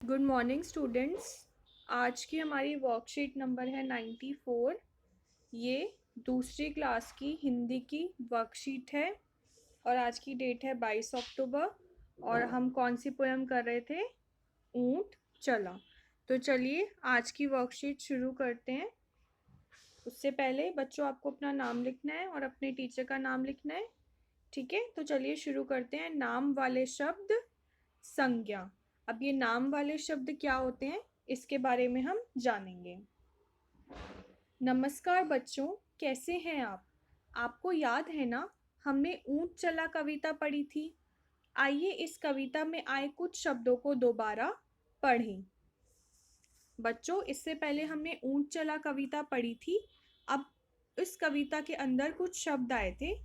Good morning students. आज की हमारी वर्कशीट नंबर है 94। ये दूसरी क्लास की हिंदी की वर्कशीट है और आज की डेट है 22 अक्टूबर। और हम कौन सी पोएम कर रहे थे? ऊंट चला। तो चलिए आज की वर्कशीट शुरू करते हैं। उससे पहले बच्चों आपको अपना नाम लिखना है और अपने टीचर का नाम लिखना है। ठीक है, तो चलिए शुरू करते हैं। नाम वाले शब्द, संज्ञा। अब ये नाम वाले शब्द क्या होते हैं इसके बारे में हम जानेंगे। नमस्कार बच्चों, कैसे हैं आप? आपको याद है ना, हमने ऊंट चला कविता पढ़ी थी। आइए इस कविता में आए कुछ शब्दों को दोबारा पढ़ें। बच्चों, इससे पहले हमने ऊंट चला कविता पढ़ी थी। अब इस कविता के अंदर कुछ शब्द आए थे।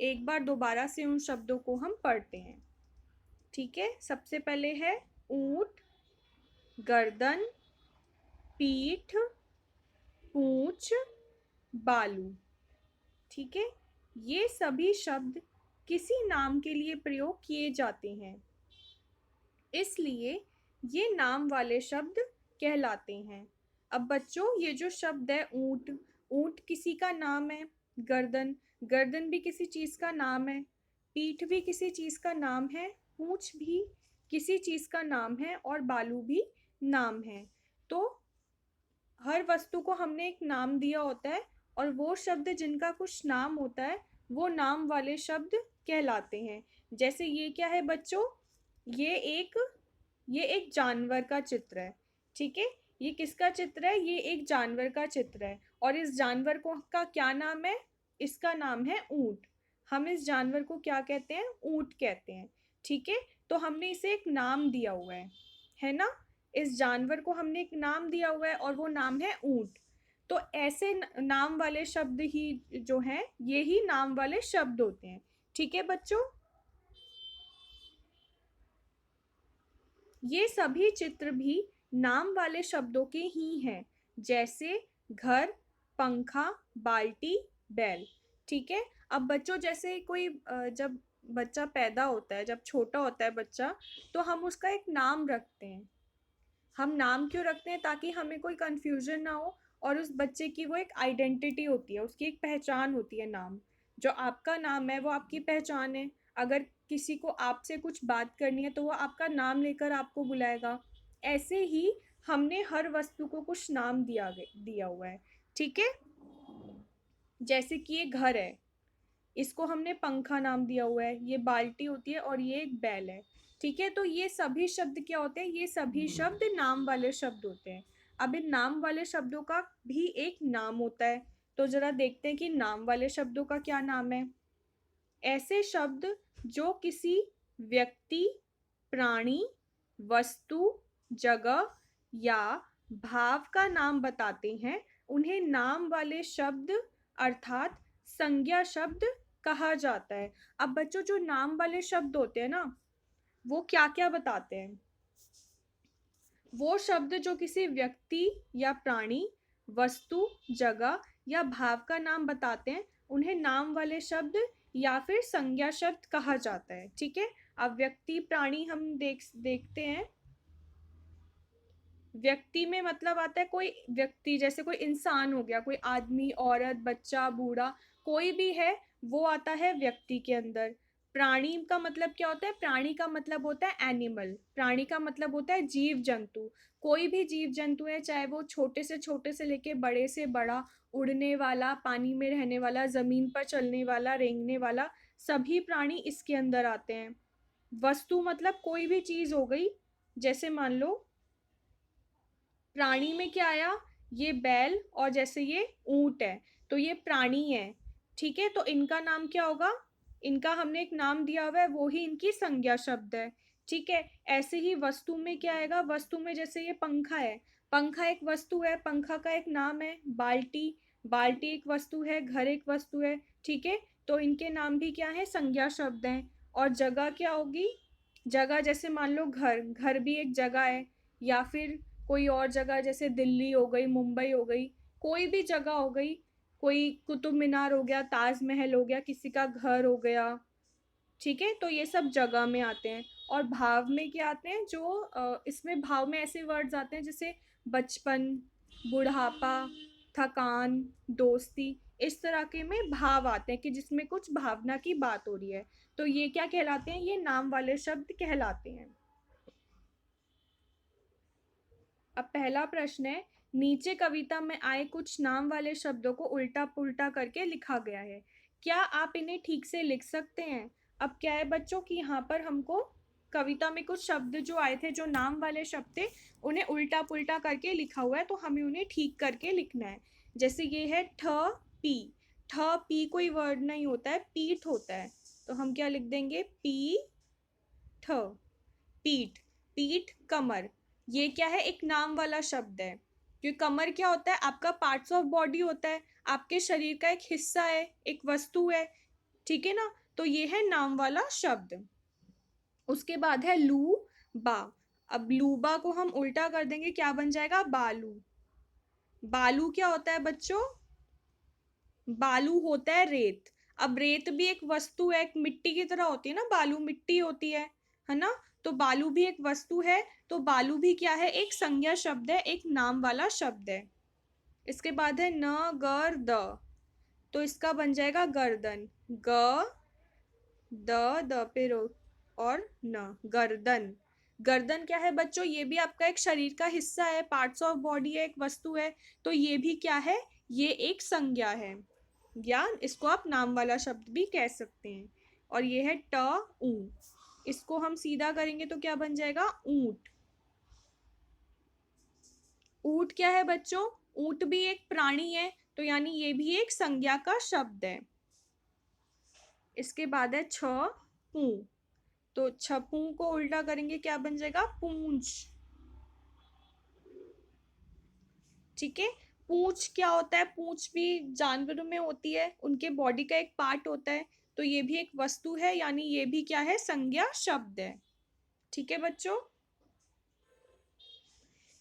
एक बार दोबारा से उन शब्दों को हम पढ़ते हैं। ठीक है, सबसे पहले है ऊंट, गर्दन, पीठ, पूंछ, बालू। ठीक है, ये सभी शब्द किसी नाम के लिए प्रयोग किए जाते हैं, इसलिए ये नाम वाले शब्द कहलाते हैं। अब बच्चों, ये जो शब्द है ऊंट, ऊंट किसी का नाम है। गर्दन, गर्दन भी किसी चीज़ का नाम है। पीठ भी किसी चीज़ का नाम है। पूंछ भी किसी चीज़ का नाम है और बालू भी नाम है। तो हर वस्तु को हमने एक नाम दिया होता है और वो शब्द जिनका कुछ नाम होता है वो नाम वाले शब्द कहलाते हैं। जैसे ये क्या है बच्चों? ये एक ये एक जानवर का चित्र है। ठीक है, ये किसका चित्र है? ये एक जानवर का चित्र है और इस जानवर को का क्या नाम है? इसका नाम है ऊंट। हम इस जानवर को क्या कहते हैं? ऊंट कहते हैं। ठीक है, तो हमने इसे एक नाम दिया हुआ है ना? इस जानवर को हमने एक नाम दिया हुआ है और वो नाम है ऊंट। तो ऐसे नाम वाले शब्द ही जो हैं ये ही नाम वाले शब्द होते हैं। ठीक है बच्चों, ये सभी चित्र भी नाम वाले शब्दों के ही हैं, जैसे घर, पंखा, बाल्टी, बैल। ठीक है, अब बच्चों जैसे कोई जब बच्चा पैदा होता है, जब छोटा होता है बच्चा, तो हम उसका एक नाम रखते हैं। हम नाम क्यों रखते हैं? ताकि हमें कोई कंफ्यूजन ना हो और उस बच्चे की वो एक आइडेंटिटी होती है, उसकी एक पहचान होती है। नाम, जो आपका नाम है वो आपकी पहचान है। अगर किसी को आपसे कुछ बात करनी है तो वो आपका नाम लेकर आपको बुलाएगा। ऐसे ही हमने हर वस्तु को कुछ नाम दिया हुआ है। ठीक है, जैसे कि ये घर है, इसको हमने पंखा नाम दिया हुआ है। ये बाल्टी होती है और ये एक बैल है। ठीक है, तो ये सभी शब्द क्या होते हैं? ये सभी शब्द नाम वाले शब्द होते हैं। अब इन नाम वाले शब्दों का भी एक नाम होता है। तो जरा देखते हैं कि नाम वाले शब्दों का क्या नाम है। ऐसे शब्द जो किसी व्यक्ति, प्राणी, वस्तु, जगह या भाव का नाम बताते हैं, उन्हें नाम वाले शब्द अर्थात संज्ञा शब्द कहा जाता है। अब बच्चों, जो नाम वाले शब्द होते हैं ना, वो क्या क्या बताते हैं? वो शब्द जो किसी व्यक्ति या प्राणी, वस्तु, जगह या भाव का नाम बताते हैं, उन्हें नाम वाले शब्द या फिर संज्ञा शब्द कहा जाता है। ठीक है, अब व्यक्ति, प्राणी हम देखते हैं। व्यक्ति में मतलब आता है कोई व्यक्ति, जैसे कोई इंसान हो गया, कोई आदमी, औरत, बच्चा, बूढ़ा, कोई भी है, वो आता है व्यक्ति के अंदर। प्राणी का मतलब क्या होता है? प्राणी का मतलब होता है एनिमल। प्राणी का मतलब होता है जीव जंतु। कोई भी जीव जंतु है, चाहे वो छोटे से लेके बड़े से बड़ा, उड़ने वाला, पानी में रहने वाला, जमीन पर चलने वाला, रेंगने वाला, सभी प्राणी इसके अंदर आते हैं। वस्तु मतलब कोई भी चीज हो गई। जैसे मान लो प्राणी में क्या आया? ये बैल, और जैसे ये ऊंट है, तो ये प्राणी है। ठीक है, तो इनका नाम क्या होगा? इनका हमने एक नाम दिया हुआ है, वो ही इनकी संज्ञा शब्द है। ठीक है, ऐसे ही वस्तु में क्या आएगा? वस्तु में जैसे ये पंखा है, पंखा एक वस्तु है, पंखा का एक नाम है। बाल्टी, बाल्टी एक वस्तु है, घर एक वस्तु है। ठीक है, तो इनके नाम भी क्या है? संज्ञा शब्द हैं। और जगह क्या होगी? जगह जैसे मान लो घर, घर भी एक जगह है। या फिर कोई और जगह जैसे दिल्ली हो गई, मुंबई हो गई, कोई भी जगह हो गई, कोई कुतुब मीनार हो गया, ताजमहल हो गया, किसी का घर हो गया। ठीक है, तो ये सब जगह में आते हैं। और भाव में क्या आते हैं, जो इसमें भाव में ऐसे वर्ड्स आते हैं जैसे बचपन, बुढ़ापा, थकान, दोस्ती, इस तरह के में भाव आते हैं कि जिसमें कुछ भावना की बात हो रही है। तो ये क्या कहलाते हैं, ये नाम वाले शब्द कहलाते हैं। अब पहला प्रश्न है, नीचे कविता में आए कुछ नाम वाले शब्दों को उल्टा पुल्टा करके लिखा गया है, क्या आप इन्हें ठीक से लिख सकते हैं? अब क्या है बच्चों कि यहाँ पर हमको कविता में कुछ शब्द जो आए थे, जो नाम वाले शब्द थे, उन्हें उल्टा पुल्टा करके लिखा हुआ है, तो हमें उन्हें ठीक करके लिखना है। जैसे ये है ठ पी, ठ पी कोई वर्ड नहीं होता है, पीठ होता है, तो हम क्या लिख देंगे, पी ठ, पीठ। पीठ कमर, ये क्या है, एक नाम वाला शब्द है, क्योंकि कमर क्या होता है, आपका पार्ट्स ऑफ बॉडी होता है, आपके शरीर का एक हिस्सा है, एक वस्तु है, ठीक है ना, तो ये है नाम वाला शब्द। उसके बाद है लू बा, अब लूबा को हम उल्टा कर देंगे, क्या बन जाएगा, बालू। बालू क्या होता है बच्चों, बालू होता है रेत। अब रेत भी एक वस्तु है, एक मिट्टी की तरह होती है ना, बालू मिट्टी होती है ना, तो बालू भी एक वस्तु है, तो बालू भी क्या है, एक संज्ञा शब्द है, एक नाम वाला शब्द है। इसके बाद है न गर द, तो इसका बन जाएगा गर्दन, ग द पे रो और न, गर्दन। गर्दन क्या है बच्चों, ये भी आपका एक शरीर का हिस्सा है, पार्ट्स ऑफ बॉडी है, एक वस्तु है, तो ये भी क्या है, ये एक संज्ञा है, या इसको आप नाम वाला शब्द भी कह सकते हैं। और ये है ट ऊ, इसको हम सीधा करेंगे तो क्या बन जाएगा, ऊंट। ऊंट क्या है बच्चों, ऊंट भी एक प्राणी है, तो यानी ये भी एक संज्ञा का शब्द है। इसके बाद है छ पू, तो छपू को उल्टा करेंगे, क्या बन जाएगा, पूंछ। ठीक है, पूंछ क्या होता है, पूंछ भी जानवरों में होती है, उनके बॉडी का एक पार्ट होता है, तो ये भी एक वस्तु है, यानी ये भी क्या है, संज्ञा शब्द है। ठीक है बच्चों,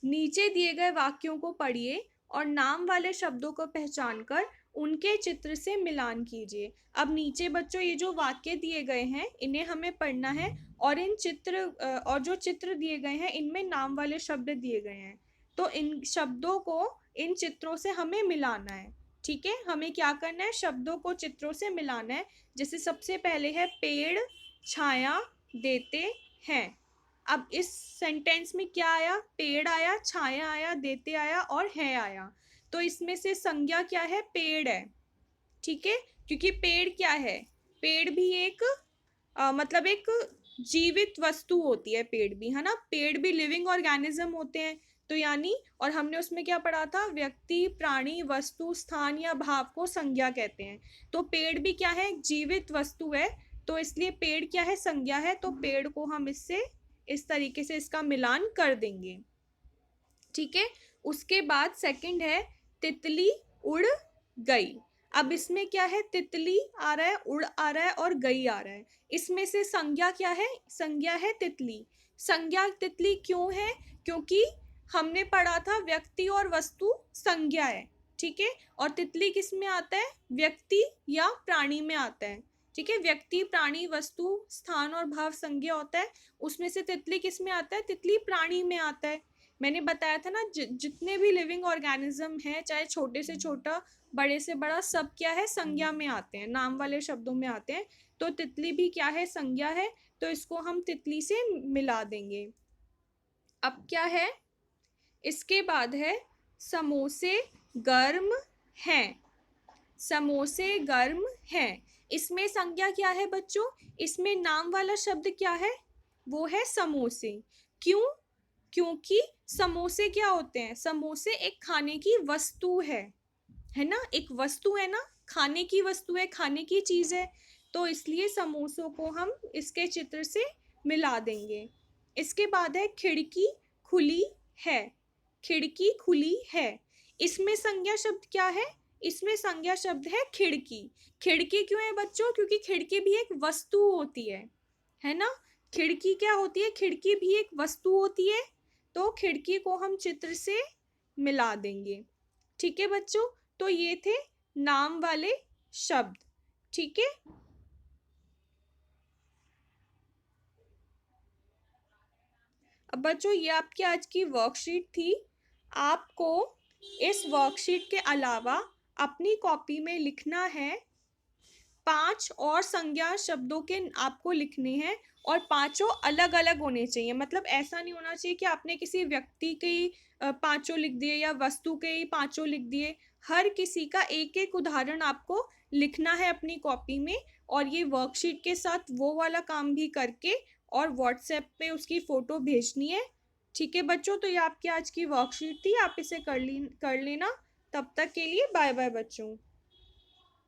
नीचे दिए गए वाक्यों को पढ़िए और नाम वाले शब्दों को पहचानकर उनके चित्र से मिलान कीजिए। अब नीचे बच्चों ये जो वाक्य दिए गए हैं, इन्हें हमें पढ़ना है, और इन चित्र और जो चित्र दिए गए हैं, इनमें नाम वाले शब्द दिए गए हैं, तो इन शब्दों को इन चित्रों से हमें मिलाना है। ठीक है, हमें क्या करना है, शब्दों को चित्रों से मिलाना है। जैसे सबसे पहले है पेड़ छाया देते हैं। अब इस सेंटेंस में क्या आया, पेड़ आया, छाया आया, देते आया और है आया, तो इसमें से संज्ञा क्या है, पेड़ है। ठीक है, क्योंकि पेड़ क्या है, पेड़ भी एक मतलब एक जीवित वस्तु होती है, पेड़ भी, है ना, पेड़ भी लिविंग ऑर्गेनिज्म होते हैं, तो यानी, और हमने उसमें क्या पढ़ा था, व्यक्ति, प्राणी, वस्तु, स्थान या भाव को संज्ञा कहते हैं, तो पेड़ भी क्या है, एक जीवित वस्तु है, तो इसलिए पेड़ क्या है, संज्ञा है, तो पेड़ को हम इससे इस तरीके से इसका मिलान कर देंगे। ठीक है, उसके बाद सेकंड है तितली उड़ गई। अब इसमें क्या है, तितली आ रहा है, उड़ आ रहा है और गई आ रहा है, इसमें से संज्ञा क्या है, संज्ञा है तितली। संज्ञा तितली क्यों है, क्योंकि हमने पढ़ा था व्यक्ति और वस्तु संज्ञा है। ठीक है, और तितली किस में आता है, व्यक्ति या प्राणी में आता है। ठीक है, व्यक्ति, प्राणी, वस्तु, स्थान और भाव संज्ञा होता है, उसमें से तितली किस में आता है, तितली प्राणी में आता है। मैंने बताया था ना, जितने भी लिविंग ऑर्गेनिज्म हैं, चाहे छोटे से छोटा, बड़े से बड़ा, सब क्या है, संज्ञा में आते हैं, नाम वाले शब्दों में आते हैं, तो तितली भी क्या है, संज्ञा है, तो इसको हम तितली से मिला देंगे। अब क्या है, इसके बाद है समोसे गर्म हैं। समोसे गर्म हैं, इसमें संज्ञा क्या है बच्चों, इसमें नाम वाला शब्द क्या है, वो है समोसे। क्यों, क्योंकि समोसे क्या होते हैं, समोसे एक खाने की वस्तु है ना, एक वस्तु है ना, खाने की वस्तु है, खाने की चीज है, तो इसलिए समोसों को हम इसके चित्र से मिला देंगे। इसके बाद है खिड़की खुली है। खिड़की खुली है, इसमें संज्ञा शब्द क्या है, इसमें संज्ञा शब्द है खिड़की। खिड़की क्यों है बच्चों, क्योंकि खिड़की भी एक वस्तु होती है ना, खिड़की क्या होती है, खिड़की भी एक वस्तु होती है, तो खिड़की को हम चित्र से मिला देंगे। ठीक है बच्चों, तो ये थे नाम वाले शब्द। ठीक है, अब बच्चों ये आपकी आज की वर्कशीट थी। आपको इस वर्कशीट के अलावा अपनी कॉपी में लिखना है 5 और संज्ञा शब्दों के आपको लिखने हैं और पांचों अलग अलग होने चाहिए। मतलब ऐसा नहीं होना चाहिए कि आपने किसी व्यक्ति के ही पांचों लिख दिए या वस्तु के ही पांचों लिख दिए। हर किसी का एक एक उदाहरण आपको लिखना है अपनी कॉपी में, और ये वर्कशीट के साथ वो वाला काम भी करके और व्हाट्सएप पे उसकी फोटो भेजनी है। ठीक है बच्चों, तो ये आपकी आज की वर्कशीट थी, आप इसे कर लेना। तब तक के लिए बाय बाय बच्चों।